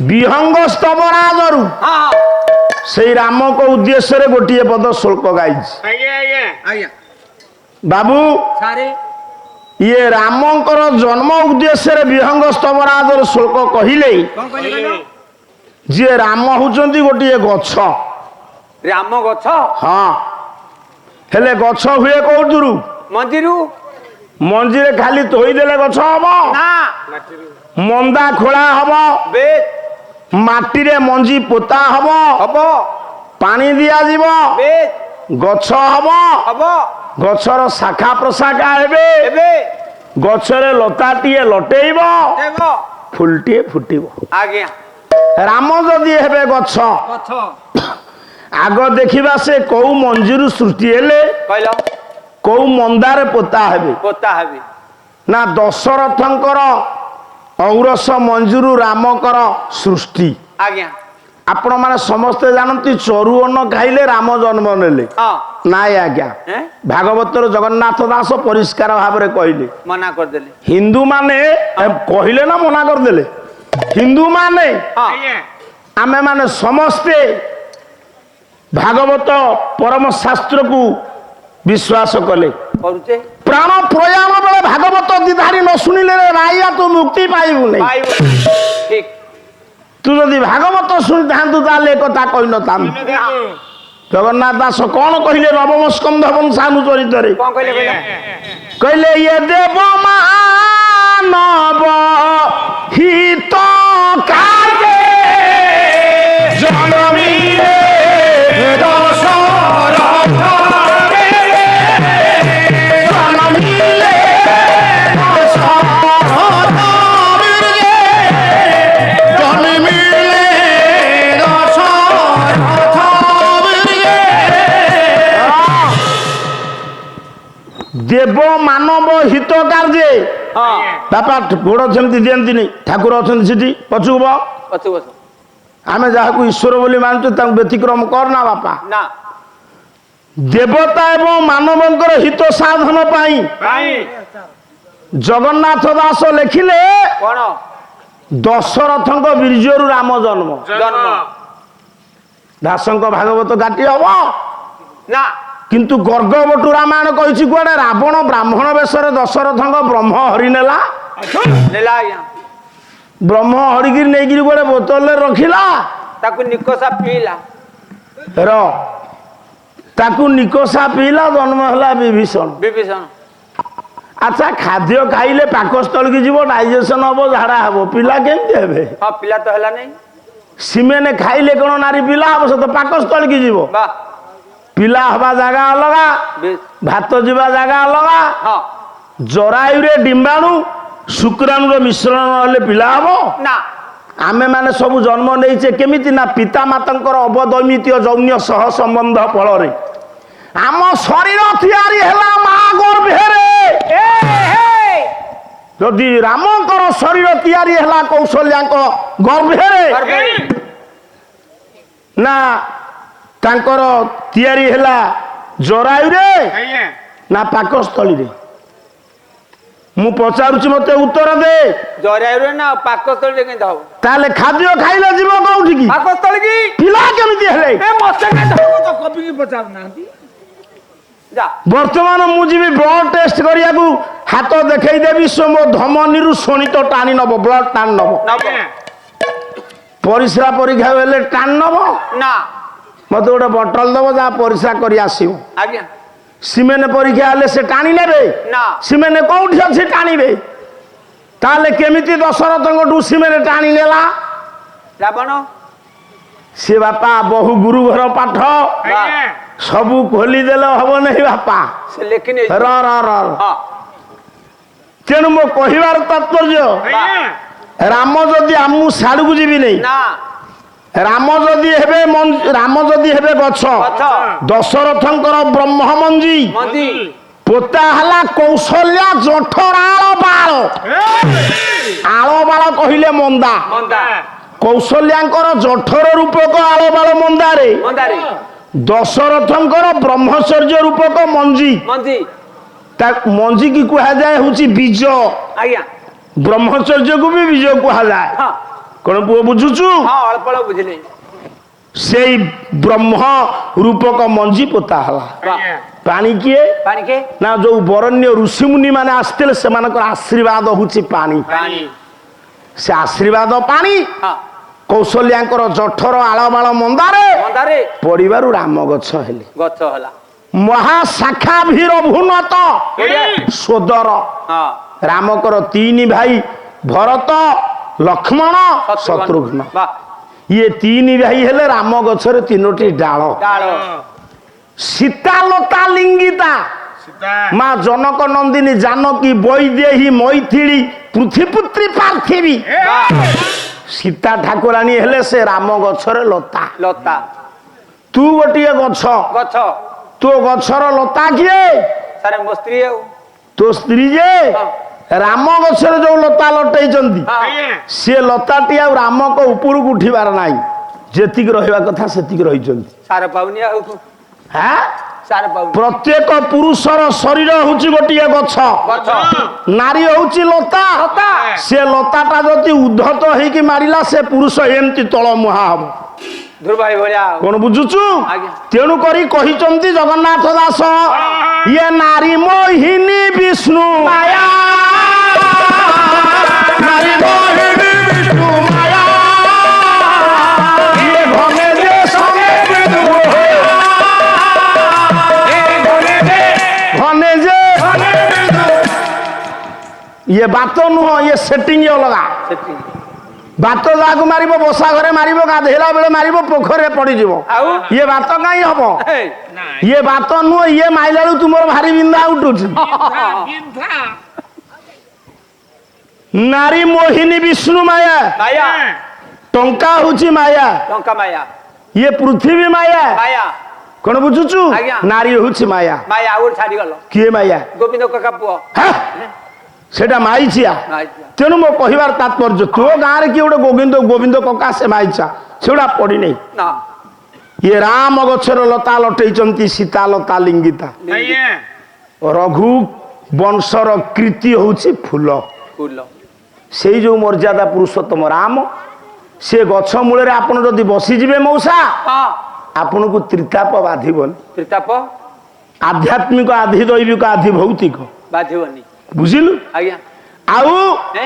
विहंग स्तवराजरु से राम को उद्देश्य गोटे पद श्लोक गाई बाबू ये रामंकर जन्म उद्देश्य विहंग स्तवराजर श्लोक कहले जी राम होचंती गोटे गछ राम गछ हाँ हेले गछ हुए कोउतुरु मंजीरू मंजीरे खाली तोईदेले गछ हबो ना मंदा खोला हबो बे माटी रे मंजी पोता हबो हबो पानी दिया जीवो बे गछ हबो हबो गछर शाखा प्रशाखा हेबे एबे गछरे लताटिए लटेइबो देबो फुलटिए फुटिबो आज्ञा राम जदि हेबे गछ गछ आग देखिबा से कौ मंजीरु सृष्टि हेले कहलो कौ मंदारे पोता हेबे पोता हेबे ना दशरथंकर औरस मंजूरु रामकर सृष्टि आज्ञा आपण माने समस्ते जानती चरु अन्न खाइले राम जन्म नेले हां नाय आज्ञा हैं भागवतर जगन्नाथ दास परिष्कार भाव रे कहले मना कर देले हिंदू माने कहले ना मना कर देले हिंदू माने हां आमे माने समस्ते भागवत परम शास्त्र को विश्वास कले करूचे प्राण प्रयाण बेले भागवत दिधारी न शुणिले राइया तो मुक्ति पाइबु नहीं पाइबो ठीक तू जदि भागवत शुणी थांतु ताले कथा कहि न तान जगन्नाथ दास कौन कहले नवम स्कंध वंशानु चरित रे कोन कहले कहले ये देव मानव हित काजे जनमीरे देव मानव हित कार्य बापा गोड़ सेमती दियंती नहीं ठाकुर अच्छा पचुक पछु बस आम जहाँ ईश्वर बोली मानचु व्यतिक्रम करना बापा ना देवता एवं मानवंकर हित साधन पाई जगन्नाथ दास लिखिले कोन दशरथंक बीर्जरु राम जन्म जन्म दासंक भागवत गाटी हब ना किंतु गर्गवटु रामायण कही कुआडे रावण ब्राह्मण वेशरे दशरथंक ब्रह्म हरि नेला नेला आज्ञा ब्रह्म हरिगिर नेगिरी गोटे बोतल रखिला ताकू निकोसा पीला ताकू निकोसा पीला जन्म हला विभीषण विभीषण अच्छा खाद्य खाइले पाकस्थल की जीव डाइजेशन हम झाड़ा हम पिला केमती हेबे हां पिला तो हला नहीं सीमेने खाइले कोन नारी पिला हम से तो पाकस्थल की जीव बा पिला हवा जगह अलगा भात जीवा जगह अलगा हां जरायु रे डिंबाणु शुक्राणु रो मिश्रण नले पिला हबो ना आमे माने सब जन्म नहींचे केमिति ना पिता मातांकर अवदैमित्य जौन्य सह संबंध फल रे आम शरीर तैयारी हला मा गर्भेरे जदि रामकर शरीर तैयारी हला कौशल्याक गर्भेरे ना तांकर तैयारी हला जरायु रे ना पाकस्थली रे मु पचारुची मते उत्तर दे जरायु ना पाकस्थल रे केंदा हो ताले खाद्य खाइले जीव कोउठी की पाकस्थल की पिला केमिति हेले ए मसे के तो कभी की पचार नांती जा वर्तमान मु जीवी ब्लड टेस्ट करिया को हाथ देखै देबी सो मो धमनी रु सोनित टानी नबो ब्लड टान नबो परिश्रा परीक्षा हेले टान नबो ना मते गोटे बोतल दबो जा परिश्रा करि आसीबो आज्ञा सीमेने परीक्षा हेले से टाणी नेबे ना सीमेने कोउठी अछि टाणीबे ताले केमिति दशरथंग डु सीमेने टाणी नेला रावण से बापा बहु गुरु घर पाठ सबू खोली देले हबो नहीं बापा से लेखिने र र र हां तेणु मो कहिबार तात्पर्य राम जदि आमु साडू को जीवी नहीं ना राम जदि हेबे गछ दशरथंकर ब्रह्म मंजी मंदी पोता हला कौशल्या जठराळ बाळ आळ बाळ कहिले मंदा मंदा कौशल्यांकर जठर रूपक आळ बाळ मंदारे मंदारे दशरथंकर ब्रह्मचर्य रूपक मंजी मंजी मंजी की कह जाए हूँ बीज आज्ञा ब्रह्मचर्य को भी बीज कह जाए हां কোন পুଅ ବୁଝୁଛୁ ହଁ ଅଳ୍ପ ଅଳ୍ପ ବୁଝିଲି ସେଇ ବ୍ରହ୍ମ ରୂପକ ମଞ୍ଜି ପୋତା ହେଲା ପାଣି କିଏ ପାଣି କେ ନା ଯୋଉ ବରଣ୍ୟ ଋଷିମୁନି ମାନେ ଆସିଥିଲେ ସେମାନଙ୍କର ଆଶୀର୍ବାଦ ହଉଛି ପାଣି ପାଣି ସେ ଆଶୀର୍ବାଦ ପାଣି ହଁ କୌଶଲ୍ୟାଙ୍କର ଜଠର ଆଳବାଳ ମନ୍ଦାରେ ମନ୍ଦାରେ ପଡ଼ିବାରୁ ରାମ ଗଛ ହେଲେ ଗଛ ହେଲା ମହାଶାଖାଭିର ଭୁନତ ସୋଦର ହଁ ରାମଙ୍କର ତିନି ଭାଇ ଭରତ ଲକ୍ଷ୍ମଣ ଶତ୍ରୁଘ୍ନ ବାহ ଇଏ ତିନି ଭାଇ ହେଲେ ରାମ ଗଛରେ ତିନୋଟି ଡାଳ ଡାଳ ସୀତାଲତା ଲିଙ୍ଗିତା ସୀତା ମା ଜନକ ନନ୍ଦିନୀ ଜାନକୀ ବୈଦେହୀ ମୈଥିଳୀ ପୃଥିପୁତ୍ରୀ ପାର୍ଥିବୀ ସୀତା ଠାକୁରାଣୀ ହେଲେ ସେ ରାମ ଗଛରେ ଲତା ଲତା ତୁ ଗୋଟିଏ ଗଛ ଗଛ ତୋ ଗଛର ଲତା କିଏ ସାରେ ମୋ ସ୍ତ୍ରୀ ଆଉ ତୋ ସ୍ତ୍ରୀ ଯେ ରାମ ଗଛରେ ଯୋଉ ଲତା ଲଟେଇଛନ୍ତି ହଁ ସିଏ ଲତାଟି ଆଉ ରାମଙ୍କ ଉପରକୁ ଉଠିବାର ନାହିଁ ଯେତିକି ରହିବା କଥା ସେତିକି ରହିଛନ୍ତି ସାର ପାଉନି ଆଉ ହାଁ ସାର ପାଉନି ପ୍ରତ୍ୟେକ ପୁରୁଷର ଶରୀର ହଉଛି ଗୋଟିଏ ଗଛ ଗଛ ନାରୀ ହଉଛି ଲତା ଲତା ସେ ଲତାଟା ଯଦି ଉଦ୍ଧତ ହେଇକି ମାରିଲା ସେ ପୁରୁଷ ଏମିତି ତଳ ମୁହାଁ ହବ ଦୁର୍ଭାଇ ଭଳିଆ ଆଉ କଣ ବୁଝୁଛୁ ଆଜ୍ଞା। ତେଣୁ କରି କହିଛନ୍ତି ଜଗନ୍ନାଥ ଦାସ ଇଏ ନାରୀ ମୋହିନୀ ବିଷ୍ଣୁ ମାୟା ନାରୀ ମୋହିନୀ ବିଷ୍ଣୁ ମାୟା ଇଏ ଘନେ ଯେ ସଙ୍ଗେ ଘନେ ଯେ ଇଏ ବାତ ନୁହଁ ଇଏ ସେଟିଂ ଅଲଗା ସେଠି ବାତ ଯାହାକୁ ମାରିବ ବସା ଘରେ ମାରିବ ଗାଧେଇଲା ବେଳେ ମାରିବ ପୋଖରୀରେ ପଡିଯିବ ଆଉ ଇଏ ବାତ କାହିଁ ହବ ହେଇ, ଇଏ ବାତ ନୁହଁ ଇଏ ମାଇଲା ବେଳକୁ ତୁମର ଭାରି ବିନ୍ଧା ଉଠୁଛି ବିନ୍ଧା ନାରୀ ମୋହିନୀ ବିଷ୍ଣୁ ମାୟା ମାୟା ଟଙ୍କା ହଉଛି ମାୟା ଟଙ୍କା ମାୟା ଇଏ ପୃଥିବୀ ମାୟା ମାୟା କଣ ବୁଝୁଛୁ ଆଜ୍ଞା। ନାରୀ ହଉଛି ମାୟା ମାୟା ଆଉ ଗୋଟେ ଛାଡିଗଲ କିଏ ମାୟା ଗୋବିନ୍ଦ କାକା ପୁଅ ହାଁ? ସେଟା ମାଇଚିଆ ମାୟା। ତେଣୁ ମୋ କହିବାର ତାତ୍ପର୍ଯ୍ୟ ତୋ ଗାଁରେ କିଏ ଗୋଟେ ଗୋବିନ୍ଦ ଗୋବିନ୍ଦ କକା ସେ ମାଇଚା ସେଗୁଡା ପଡିନେଇ ନା ଇଏ ରାମ ଗଛର ଲତା ଲଟେଇଛନ୍ତି ସୀତା ଲତା ଲିଙ୍ଗିତା ଆଜ୍ଞା ରଘୁ ବଂଶର କୀର୍ତ୍ତି ହଉଛି ଫୁଲ ଫୁଲ ସେଇ ଯୋଉ ମର୍ଯ୍ୟାଦା ପୁରୁଷୋତ୍ତମ ରାମ ସେ ଗଛ ମୂଳରେ ଆପଣ ଯଦି ବସିଯିବେ ମଉସା ହଁ ଆପଣଙ୍କୁ ତ୍ରିତାପ ବାଧିବନି ତ୍ରିତାପ ଆଧ୍ୟାତ୍ମିକ ଆଧି ଦୈବିକ ଆଧି ଭୌତିକ ବାଧିବନି ବୁଝିଲୁ ଆଜ୍ଞା ଆଉ ଏ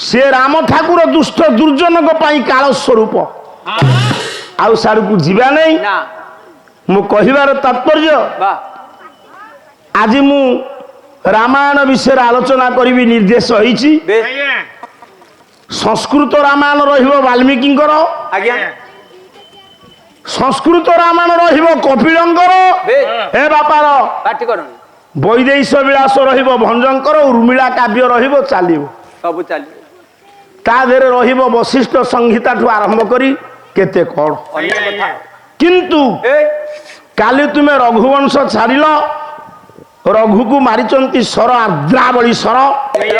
ସେ ରାମ ଠାକୁର ଦୁଷ୍ଟ ଦୁର୍ଜନଙ୍କ ପାଇଁ କାଳ ସ୍ୱରୂପ ଆଉ ସାଡ଼କୁ ଯିବା ନାହିଁ ନା ମୁଁ କହିବାର ତାତ୍ପର୍ଯ୍ୟ ବା ଆଜି ମୁଁ ରାମାୟଣ ବିଷୟରେ ଆଲୋଚନା କରିବି ନିର୍ଦ୍ଦେଶ ହେଇଛି ବେଶ ଆଜ୍ଞା ସଂସ୍କୃତ ରାମାୟଣ ରହିବ ବାଲ୍ମୀକିଙ୍କର ଆଜ୍ଞା ସଂସ୍କୃତ ରାମାୟଣ ରହିବ କପିଳଙ୍କର ବେଶ ଏ ବାପାର ପାଟି କରନି ବୈଦେଶ ବିଳାସ ରହିବ ଭଞ୍ଜଙ୍କର ଉର୍ମିଳା କାବ୍ୟ ରହିବ ଚାଲିବ ସବୁ ଚାଲିବ ତା ଦେହରେ ରହିବ ବଶିଷ୍ଠ ସଂହିତାଠୁ ଆରମ୍ଭ କରି କେତେ କଣ ଅନେକ କଥା କିନ୍ତୁ ଏ କାଲି ତୁମେ ରଘୁବଂଶ ଛାଡ଼ିଲ ରଘୁକୁ ମାରିଛନ୍ତି ସର ଆର୍ଦ୍ରାବଳୀ ସର ଇନ୍ଦ୍ର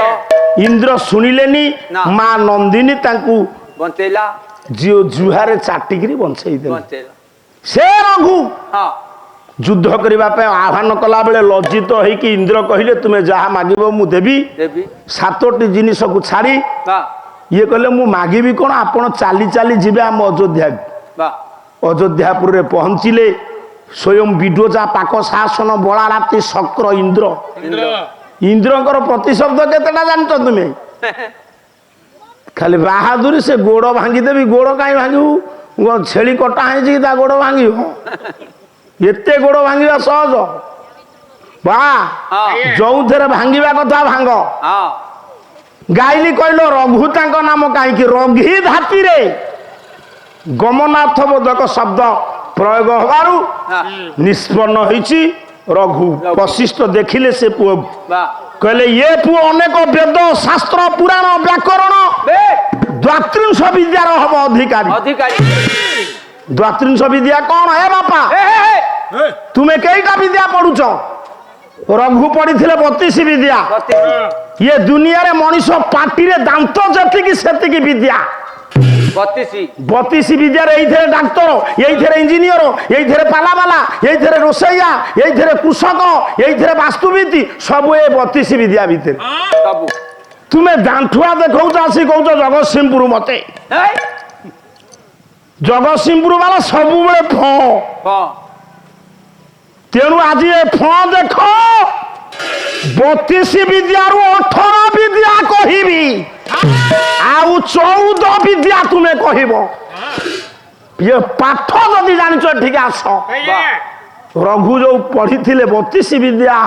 ଇନ୍ଦ୍ର ଶୁଣିଲେନି ନା। ମା ନନ୍ଦିନୀ ତାଙ୍କୁ ବଞ୍ଚେଇଲା ଜୁହାରେ ଚାଟିକିରି ବଞ୍ଚେଇ ଦେଲେ ବଞ୍ଚେଇଲା ସେ ରଘୁ ହଁ ଯୁଦ୍ଧ କରିବା ପାଇଁ ଆହ୍ୱାନ କଲା ବେଳେ ଲଜ୍ଜିତ ହେଇକି ଇନ୍ଦ୍ର କହିଲେ ତୁମେ ଯାହା ମାଗିବ ମୁଁ ଦେବି ଦେବି 7ଟି ଜିନିଷକୁ ଛାଡ଼ି ବା ଇଏ କହିଲେ ମୁଁ ମାଗିବି କଣ ଆପଣ ଚାଲି ଚାଲି ଯିବେ ଆମ ଅଯୋଧ୍ୟାକୁ ବା ଅଯୋଧ୍ୟାପୁରରେ ପହଞ୍ଚିଲେ ସ୍ୱୟଂ ବିଡୋଜା ପାକ ଶାସନ ବଳା ରାତି ଶକ୍ର ଇନ୍ଦ୍ର ଇନ୍ଦ୍ର ଇନ୍ଦ୍ରଙ୍କର ପ୍ରତିଶବ୍ଦ କେତେଟା ଜାଣିଛ ତୁମେ ଖାଲି ବାହାଦୁରୀ ସେ ଗୋଡ ଭାଙ୍ଗିଦେବି ଗୋଡ କାହିଁ ଭାଙ୍ଗିବୁ ଛେଳି କଟା ହେଇଛି କି ତା ଗୋଡ ଭାଙ୍ଗିବ ଏତେ ଗୋଡ ଭାଙ୍ଗିବା ସହଜ ବା ହଁ ଯୋଉଥିରେ ଭାଙ୍ଗିବା କଥା ଭାଙ୍ଗ ହଁ ଗାଇଲି କହିଲ ରଘୁ ତାଙ୍କ ନାମ କାହିଁକି ରଘି ଧାତିରେ ଗମନାଥ ବୋଧକ ଶବ୍ଦ ପ୍ରୟୋଗ ହେବାରୁ ହଁ ନିଷ୍ପନ୍ନ ହେଇଛି ରଘୁ ବଶିଷ୍ଠ ଦେଖିଲେ ସେ ପୁଅ ବା କହିଲେ ଇଏ ପୁଅ ଅନେକ ବେଦ ଶାସ୍ତ୍ର ପୁରାଣ ବ୍ୟାକରଣ ବେ ଦ୍ୱାତ୍ରିଂଶ ବିଦ୍ୟାର ହବ ଅଧିକାରୀ ଅଧିକାରୀ ଦ୍ୱାତ୍ରିଂଶ ବିଦ୍ୟା କଣ ହେ ବାପା ଏ ହେ ହେ ତୁମେ କେଇଟା ବିଦ୍ୟା ପଢୁଛ ରଘୁ ପଢିଥିଲେ 32 ବିଦ୍ୟା ବତିଶି ଇଏ ଦୁନିଆରେ ମଣିଷ ପାଟିରେ ଦାନ୍ତ ଯେତିକି ସେତିକି ବିଦ୍ୟା 32 ବିଦ୍ୟାରେ ଏଇଥିରେ ଡାକ୍ତର ଏଇଥିରେ ଇଞ୍ଜିନିୟର ଏଇଥିରେ ପାଲାବାଲା ଏଇଥିରେ ରୋଷେଇଆ ଏଇଥିରେ କୃଷକ ଏଇଥିରେ ବାସ୍ତୁବିତି ସବୁ ଏ 32 ବିଦ୍ୟା ଭିତରେ ସବୁ ତୁମେ ଦାଣ୍ଠୁଆ ଦେଖାଉଛ ଆସି କହୁଛ ଜଗତସିଂହପୁର ମତେ ହେଇ ଜଗତସିଂହପୁର ବାଲା ସବୁବେଳେ ଫ ହଁ ତେଣୁ ଆଜି ଏ ଫ ଦେଖ 32 ବିଦ୍ୟାରୁ 18 ବିଦ୍ୟା କହିବି ଆଉ 14 ବିଦ୍ୟା ତୁମେ କହିବ ଇଏ ପାଠ ଯଦି ଜାଣିଛ ଠିକ ଆସ ରଘୁ ଯୋଉ ପଢିଥିଲେ 32 ବିଦ୍ୟା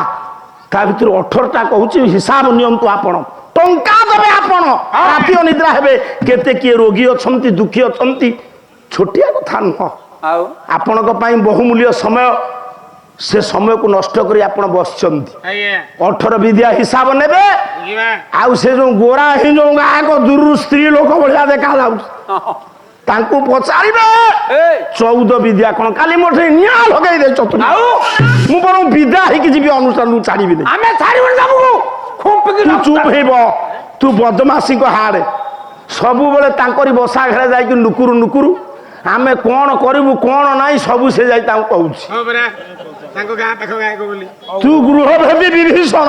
ତା ଭିତରୁ 18ଟା କହୁଛି ହିସାବ ନିଅନ୍ତୁ ଆପଣ ଟଙ୍କା ଦେବେ ଆପଣ ରାତି ଅନିଦ୍ରା ହେବେ କେତେ କିଏ ରୋଗୀ ଅଛନ୍ତି ଦୁଃଖୀ ଅଛନ୍ତି ଛୋଟିଆ କଥା ନୁହଁ ଆଉ ଆପଣଙ୍କ ପାଇଁ ବହୁମୂଲ୍ୟ ସମୟ ସେ ସମୟକୁ ନଷ୍ଟ କରି ଆପଣ ବସିଛନ୍ତି 18 ବିଦ୍ୟା ହିସାବ ନେବେ ଆଉ ସେ ଯୋଉ ଗୋରା ହିଁ ଯୋଉ ଗାୟକ ଦୂରରୁ ସ୍ତ୍ରୀ ଲୋକ ଭଳିଆ ଦେଖାଯାଉଛି ତାଙ୍କୁ ପଚାରିବେ ଏଇ 14 ବିଦ୍ୟା କଣ କାଲି ମୋଠେ ନିଆଁ ଲଗେଇ ଦେଇଛ ତୁମେ ଆଉ ମୁଁ ବରଂ ବିଦ୍ୟା ହେଇକି ଯିବି ଅନୁଷ୍ଠାନକୁ ଛାଡ଼ିବିନି ଆମେ ଛାଡ଼ିବୁନି ତମକୁ ଖୁମ୍ପିକି ତୁ ଚୁପ ହେଇବ ତୁ ବଦମାସିଙ୍କ ହାଡେ ସବୁବେଳେ ତାଙ୍କରି ବସା ଘରେ ଯାଇକି ନୁକୁରୁ ନୁକୁରୁ ଆମେ କଣ କରିବୁ କଣ ନାହିଁ ସବୁ ସେ ଯାଇ ତାଙ୍କୁ କହୁଛି ତୁ ଗୃହ ଭେଦି ବିଭୀଷଣ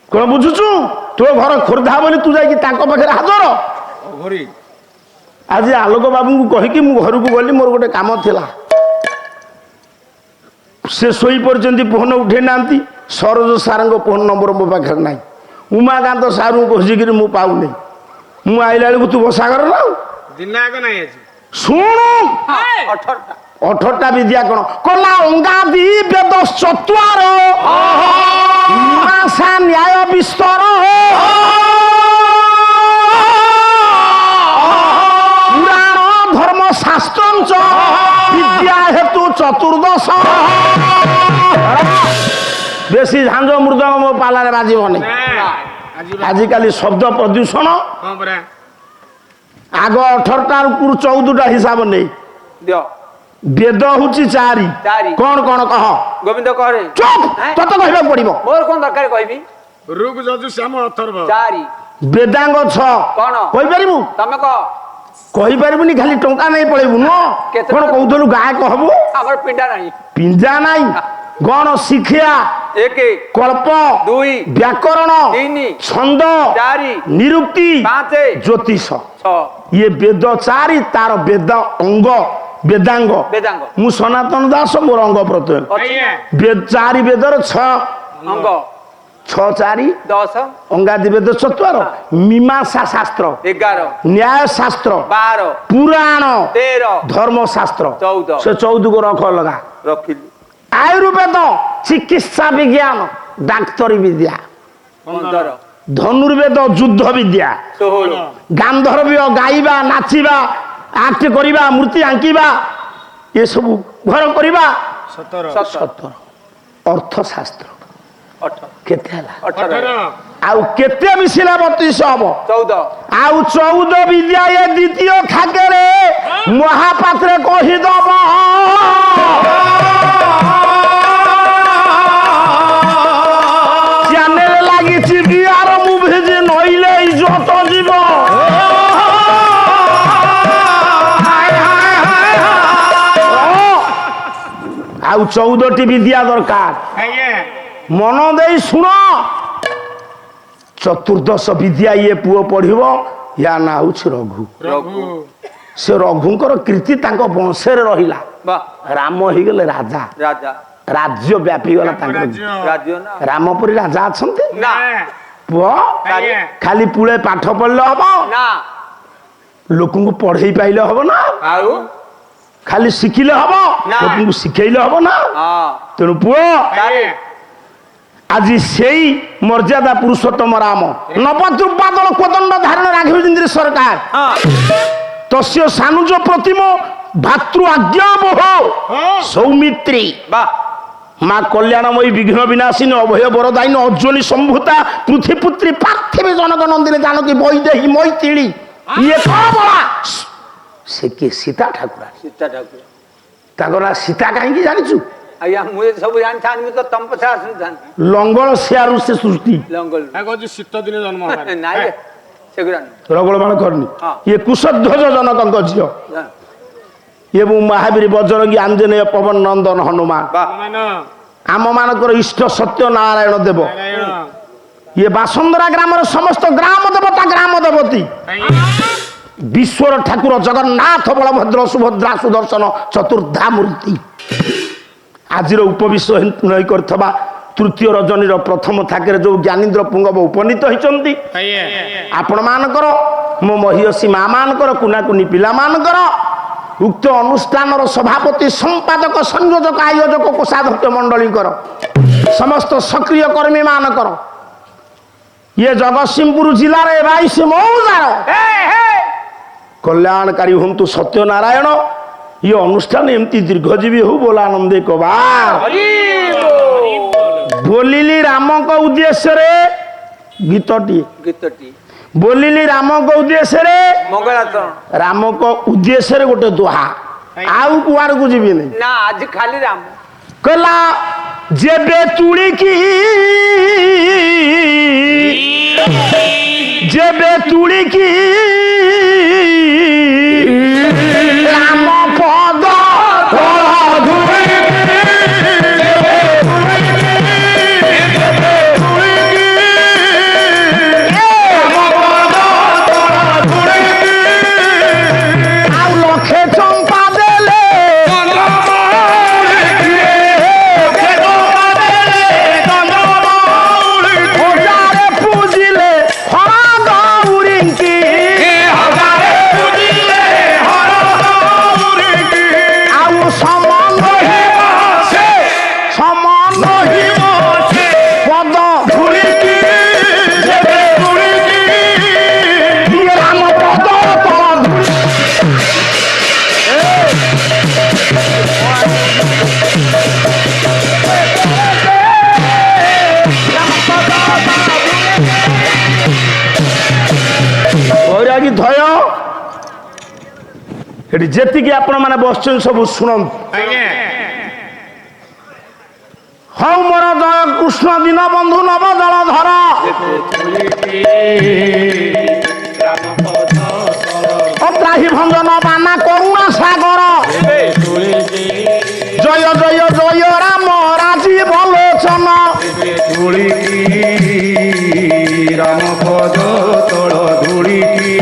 କଣ ବୁଝୁଛୁ ତୋ ଘର ଖୋର୍ଦ୍ଧା ବୋଲି ତୁ ଯାଇକି ତାଙ୍କ ପାଖରେ ହାଜର ଆଜି ଆଲୋକ ବାବୁଙ୍କୁ କହିକି ମୁଁ ଘରକୁ ଗଲି ମୋର ଗୋଟେ କାମ ଥିଲା ସେ ଶୋଇପଡ଼ିଛନ୍ତି ଫୋନ ଉଠେଇ ନାହାନ୍ତି ସରୋଜ ସାରଙ୍କ ଫୋନ ନମ୍ବର ମୋ ପାଖରେ ନାହିଁ ଉମାକାନ୍ତ ସାରଙ୍କୁ ଖୋଜିକିରି ମୁଁ ପାଉନି ମୁଁ ଆଇଲା ବେଳକୁ ତୁ ବସା କର ନା ଶୁଣୁ 18ଟା ବିଦ୍ୟା କଣ କଲା ଅଙ୍ଗାଦି ବେଦ ଚତ୍ୱାର ମୀମାଂସା ନ୍ୟାୟ ବିସ୍ତର ପୁରାଣ ଧର୍ମ ଶାସ୍ତ୍ର ବିଦ୍ୟା ହେତୁ ଚତୁର୍ଦଶ ବେଶୀ ଝାଞ୍ଜ ମୃଦଙ୍ଗ ମୋ ପାଲାରେ ବାଜିବନି ଆଜିକାଲି ଶବ୍ଦ ପ୍ରଦୂଷଣ ଆଗ 18ଟା ଉପରୁ 14ଟା ହିସାବ ନେଇ ଦିଅ ବେଦ ହଉଛି 4 ଚାରି। କଣ କଣ କହ ଗୋବିନ୍ଦ କରେ ଚୁପ ତତେ କହିବାକୁ ପଡିବ ମୋର କଣ ଦରକାର କହିବି ଋକ୍ ଯଜୁ ଶ୍ୟାମ ଅଥର୍ବ 4 ବେଦାଙ୍ଗ 6 କଣ? କହିପାରିବୁ ତମେ କହ କହିପାରିବୁନି ଖାଲି ଟଙ୍କା ନେଇ ପଳେଇବୁ ନୁହଁ କେତେ କଣ ଟଙ୍କା? କହୁଥିଲୁ ଗାୟକ ହବୁ ଆମର ପିଣ୍ଡା ନାହିଁ ପିଞ୍ଜା ନାହିଁ ଗଣ ଶିକ୍ଷା 1 କଳ୍ପ 2 ବ୍ୟାକରଣ 3 ଛନ୍ଦ 4 ନିରୁକ୍ତି 5 ଜ୍ୟୋତିଷ 6 ଇଏ ବେଦ 4 ତାର ବେଦ ଅଙ୍ଗ ବେଦାଙ୍ଗ ବେଦାଙ୍ଗ ମୁଁ ସନାତନ ଦାସ ମୋର ଅଙ୍ଗ ପ୍ରତ୍ୟୟ ଅଛି 4 ବେଦର 6 ଅଙ୍ଗ 6 4 10 ଅଙ୍ଗାଦି ବେଦ ଚତ୍ୱାର ମୀମାଂସା ଶାସ୍ତ୍ର 11 ନ୍ୟାୟ ଶାସ୍ତ୍ର 12 ପୁରାଣ 13 ଧର୍ମ ଶାସ୍ତ୍ର 14 ସେ 14 କୁ ରଖ ଲଗା ରଖିଲି ଆୟୁର୍ବେଦ ଚିକିତ୍ସା ବିଜ୍ଞାନ ଡାକ୍ତରୀ ବିଦ୍ୟା 15 ଧନୁର୍ବେଦ ଯୁଦ୍ଧ ବିଦ୍ୟା 16 ଗାନ୍ଧର୍ବ୍ୟ ଗାଇବା ନାଚିବା ଆକ୍ଟ କରିବା ମୂର୍ତ୍ତି ଆଙ୍କିବା ଏସବୁ ଘର କରିବା 17 ଅର୍ଥଶାସ୍ତ୍ର 18 କେତେ ହେଲା 18 ଆଉ କେତେ ମିଶିଲା 32 ହବ 14 ଆଉ 14 ବିଦ୍ୟା ଏ ଦ୍ୱିତୀୟ ଖାକେରେ ମହାପାତ୍ରେ କହିଦବ ଚ୍ୟାନେଲ ଲାଗିଛି ବିଆର ମୁଭି ଯେ ନଇଲେ ଇଜ୍ଜତ ଯିବ ଆଉ 14ଟି ବିଦ୍ୟା ଦରକାର ମନ ଦେଇ ଶୁଣ ଚତୁର୍ଦଶ ବିଦ୍ୟା ଇଏ ପୁଅ ପଢିବ ୟା ନା ହଉଛି ରଘୁ ରଘୁ ସେ ରଘୁଙ୍କର କୀର୍ତ୍ତି ତାଙ୍କ ବଂଶରେ ରହିଲା ବା ରାମ ହେଇଗଲେ ରାଜା ରାଜା ରାଜ୍ୟ ବ୍ୟାପିଗଲା ତାଙ୍କର ରାଜ୍ୟ ନା ରାମ ପରି ରାଜା ଅଛନ୍ତି ନା ପୁଅ ଖାଲି ପୁଳେ ପାଠ ପଢିଲେ ହବ ନା ଲୋକଙ୍କୁ ପଢେଇ ପାଇଲେ ହବ ନା ଆଉ ଖାଲି ଶିଖିଲେ ହବ ନା। ଲୋକଙ୍କୁ ଶିଖେଇଲେ ହବ ନା ହଁ ତେଣୁ ପୁଅ 4 ଆଜି ସେଇ ମର୍ଯ୍ୟାଦା ପୁରୁଷୋତ୍ତମ ରାମ ନବଦୁର୍ବାଦଳ କୋଦଣ୍ଡ ଧାରଣ ରାଘବେନ୍ଦ୍ର ସରକାର ହଁ ତସ୍ୟ ସାନୁଜ ପ୍ରତିମ ଭାତୃ ଆଜ୍ଞାବହ ସୌମିତ୍ରୀ ବା মা কল্যাণময়ী বিঘ্ন বিনাশিনী অভয় বরদায়িনী অর্জনী সম্ভূতা পৃথিপুত্রী পার্থিবী জনক নন্দিনী জানকী বৈদেহী মৈত্রী ইয়ে কଣ বলা সে কি সীতা ঠাকুরা ସୀତା ଠାକୁର ତାଙ୍କ ନାଁ ସୀତା କାହିଁକି ଜାଣିଛୁ ଆଜ୍ଞା ମୁଁ ଏ ସବୁ ଜାଣିଥାନ୍ତି ମୁଁ ତ ତମ ପଛରେ ଆସିଥାନ୍ତି ଲଙ୍ଗଳ ସିଆରୁ ସେ ସୃଷ୍ଟି ଲଙ୍ଗଲ ଶୀତ ଦିନେ ଜନ୍ମ ନାଇଁ ସେଗୁରା ରଗଳମାଣ କରନି ହଁ। ଇଏ କୁଶଧ୍ୱଜ ଜନକଙ୍କ ଝିଅ ଏବଂ ମହାବୀର ବଜରଙ୍ଗୀ ଆଞ୍ଜନେୟ ପବନ ନନ୍ଦନ ହନୁମାନ ବା ଆମ ମାନଙ୍କର ଇଷ୍ଟ ସତ୍ୟ ନାରାୟଣ ଦେବ ଇଏ ବାସନ୍ଦରା ଗ୍ରାମର ସମସ୍ତ ଗ୍ରାମ ଦେବତା ଗ୍ରାମ ଦେବତୀ ବିଶ୍ୱର ଠାକୁର ଜଗନ୍ନାଥ ବଳଭଦ୍ର ସୁଭଦ୍ରା ସୁଦର୍ଶନ ଚତୁର୍ଦ୍ଧା ମୂର୍ତ୍ତି ଆଜିର ଉପବିଶ୍ଵ ହୋଇ କରିଥିବା ତୃତୀୟ ରଜନୀର ପ୍ରଥମ ଥାକରେ ଯୋଉ ଜ୍ଞାନୀନ୍ଦ୍ର ପୁଙ୍ଗବ ଉପନୀତ ହୋଇଛନ୍ତି ଆପଣମାନଙ୍କର ମୋ ମହିୟସୀ ମା ମାନଙ୍କର କୁନାକୁନି ପିଲାମାନଙ୍କର ଉକ୍ତ ଅନୁଷ୍ଠାନର ସଭାପତି ସମ୍ପାଦକ ସଂଯୋଜକ ଆୟୋଜକ କୋଷାଧ୍ୟକ୍ଷ ମଣ୍ଡଳୀଙ୍କର ସମସ୍ତ ସକ୍ରିୟ କର୍ମୀ ମାନଙ୍କର ଇଏ ଜଗତସିଂହପୁର ଜିଲ୍ଲାର 22 ମୌଜାର କଲ୍ୟାଣକାରୀ ହୁଅନ୍ତୁ ସତ୍ୟନାରାୟଣ ଇଏ ଅନୁଷ୍ଠାନ ଏମିତି ଦୀର୍ଘଜୀବୀ ହଉ ବୋଲ ଆନନ୍ଦେ କବାର ବୋଲିଲି ରାମଙ୍କ ଉଦ୍ଦେଶ୍ୟରେ ଗୀତଟି ବୋଲିଲି ରାମଙ୍କ ଉଦ୍ଦେଶ୍ୟରେ ମଙ୍ଗଳାଚରଣ ରାମଙ୍କ ଉଦ୍ଦେଶ୍ୟରେ ଗୋଟେ ଦୋହା ଆଉ କୁଆଡ଼କୁ ଯିବିନି ନା ଆଜି ଖାଲି ରାମ କହିଲା ଯେବେ ତୁଳିକି ରାମ ପଦ ଏଠି ଯେତିକି ଆପଣ ମାନେ ବସିଛନ୍ତି ସବୁ ଶୁଣନ୍ତୁ ହଉ ମୋର ଜୟ କୃଷ୍ଣ ଦିନ ବନ୍ଧୁ ନବ ଜଳଧର ଅତ୍ରାହି ଭଞ୍ଜନ ବାନା କରୁଣା ସାଗର ଜୟ ଜୟ ଜୟ ରାମ ରାଜୀବ ଲୋଚନ রাম পদ তল ধূলিকি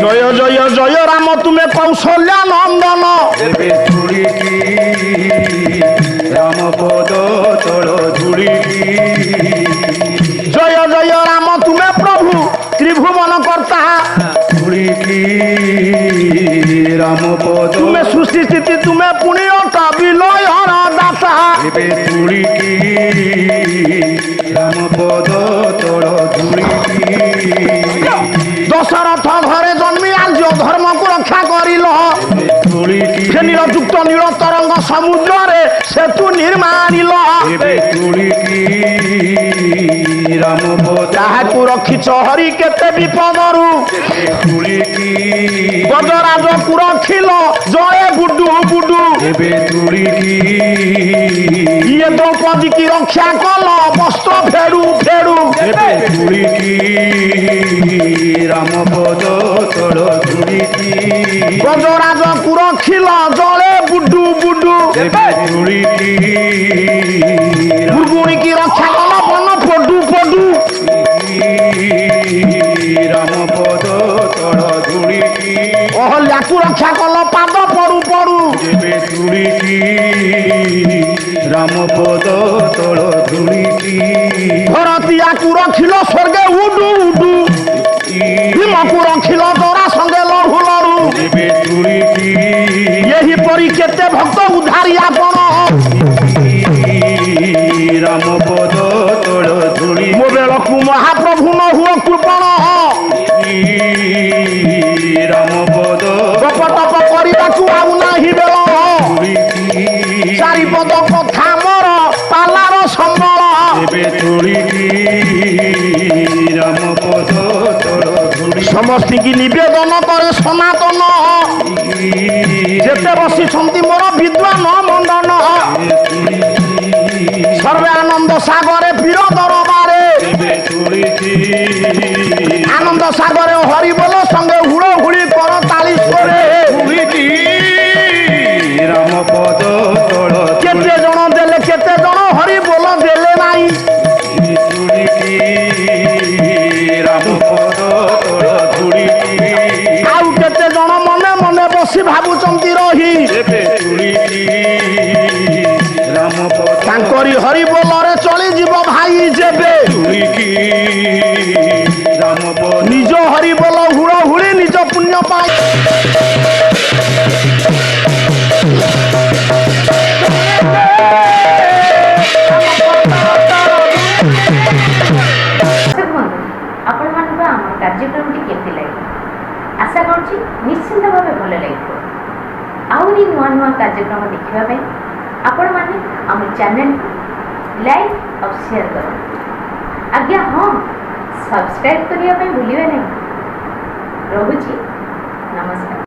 জয় জয় জয় রাম তুমি কৌশল্যা নন্দন দেবে ধূলিকি রাম পদ তল ধূলিকি জয় জয় রাম তুমি প্রভু ত্রিভুবন কর্তা ধূলিকি রাম পদ তুমি সৃষ্টি স্থিতি তুমি পুণ্যতা বিলয়র দাতা দেবে ধূলিকি রাম পদ তল ধূলিকি দশরথ ঘরে জন্মি আর্য ধর্মকে রক্ষা করিল ধূলিকি ফেনীর যুক্ত নীল তরঙ্গ সমুদ্রে সেতু নির্মাণিল দেবে ধূলিকি রাম পদ তাহাকু রখিছ হরি কেতে বিপদরু ধূলিকি গজরাজকু রখিল জয়ে বুডু বুডু দেবে ধূলিকি ইয়ে দ্রৌপদী কি রক্ষা কল বস্ত্র ফেরু ফেরু দেবে ধূলিকি রাম পদ তল ধূলিকি গজরাজকু রখিল জলে বুডু বুডু দেবে ধূলিকি গুরগুণী কি রক্ষা কল বন পডু পডু রাম পদ তল ধূলিকি অহল্যাকু রক্ষা কল পাদ পড়ু পড়ু দেবে ধূলিকি রাম পদ তল ধূলিকি ভরতিয়াকু রখিল স্বর্গে উডু উডু ভীমকু রখিল দরা সঙ্গে লড়ু লড়ু দেবে ধূলিকি এহিপরি কেতে ভক্ত উদ্ধারি আপন রাম পদ তল ধূলিকি ମୋ ବେଳକୁ ମହାପ୍ରଭୁ ନ ହୁଅ କୃପଣ রাম পদ ଗପ ତପ କରିବାକୁ ଆଉ ନାହିଁ ବେଳ ধূলিকি ଚାରିପଦ କଥା ମୋର ପାଲାର ସମ୍ବଳ দেবে ধূলিকি রাম পদ তল ধূলিকি ସମସ୍ତିକି ନିବେଦନ କରେ ସନାତନ ଯେତେ ବସିଛନ୍ତି ମୋର ବିଦ୍ୱାନ ମଣ୍ଡନ ସର୍ବେ ଆନନ୍ଦ ସାଗରେ ବୀର ଦରବାରେ দেবে ধূলিকি আনন্দ সাগরে হরি বল সঙ্গে হুড়ো হুড়ি কর তালি সরে ধূলিকি রাম পদ তল কেতে জন দেলে কেতে জন হরি বল দেলে নাই ধূলিকি হরি হরি বলরে চলি যাব ভাই যেবে চুড়িকি রাম পদ নিজ হরি বল হুড় হুড়ি নিজ পুণ্য পাই বন্ধু ଆପଣମାନଙ୍କୁ ଆମ କାର୍ଯ୍ୟକ୍ରମଟି କେମିତି ଲାଗିଲା ଆଶା କରୁଛି ନିଶ୍ଚିନ୍ତ ଭାବେ ଭଲ ଲାଗିବ ଆହୁରି ନୂଆ ନୂଆ କାର୍ଯ୍ୟକ୍ରମ ଦେଖିବା ପାଇଁ ଆପଣମାନେ ଆମ ଚ୍ୟାନେଲକୁ ଲାଇକ୍ ଆଉ ସେୟାର କରନ୍ତୁ ଆଜ୍ଞା ହଁ ସବସ୍କ୍ରାଇବ୍ କରିବା ପାଇଁ ଭୁଲିବେ ନାହିଁ ରହୁଛି ନମସ୍କାର।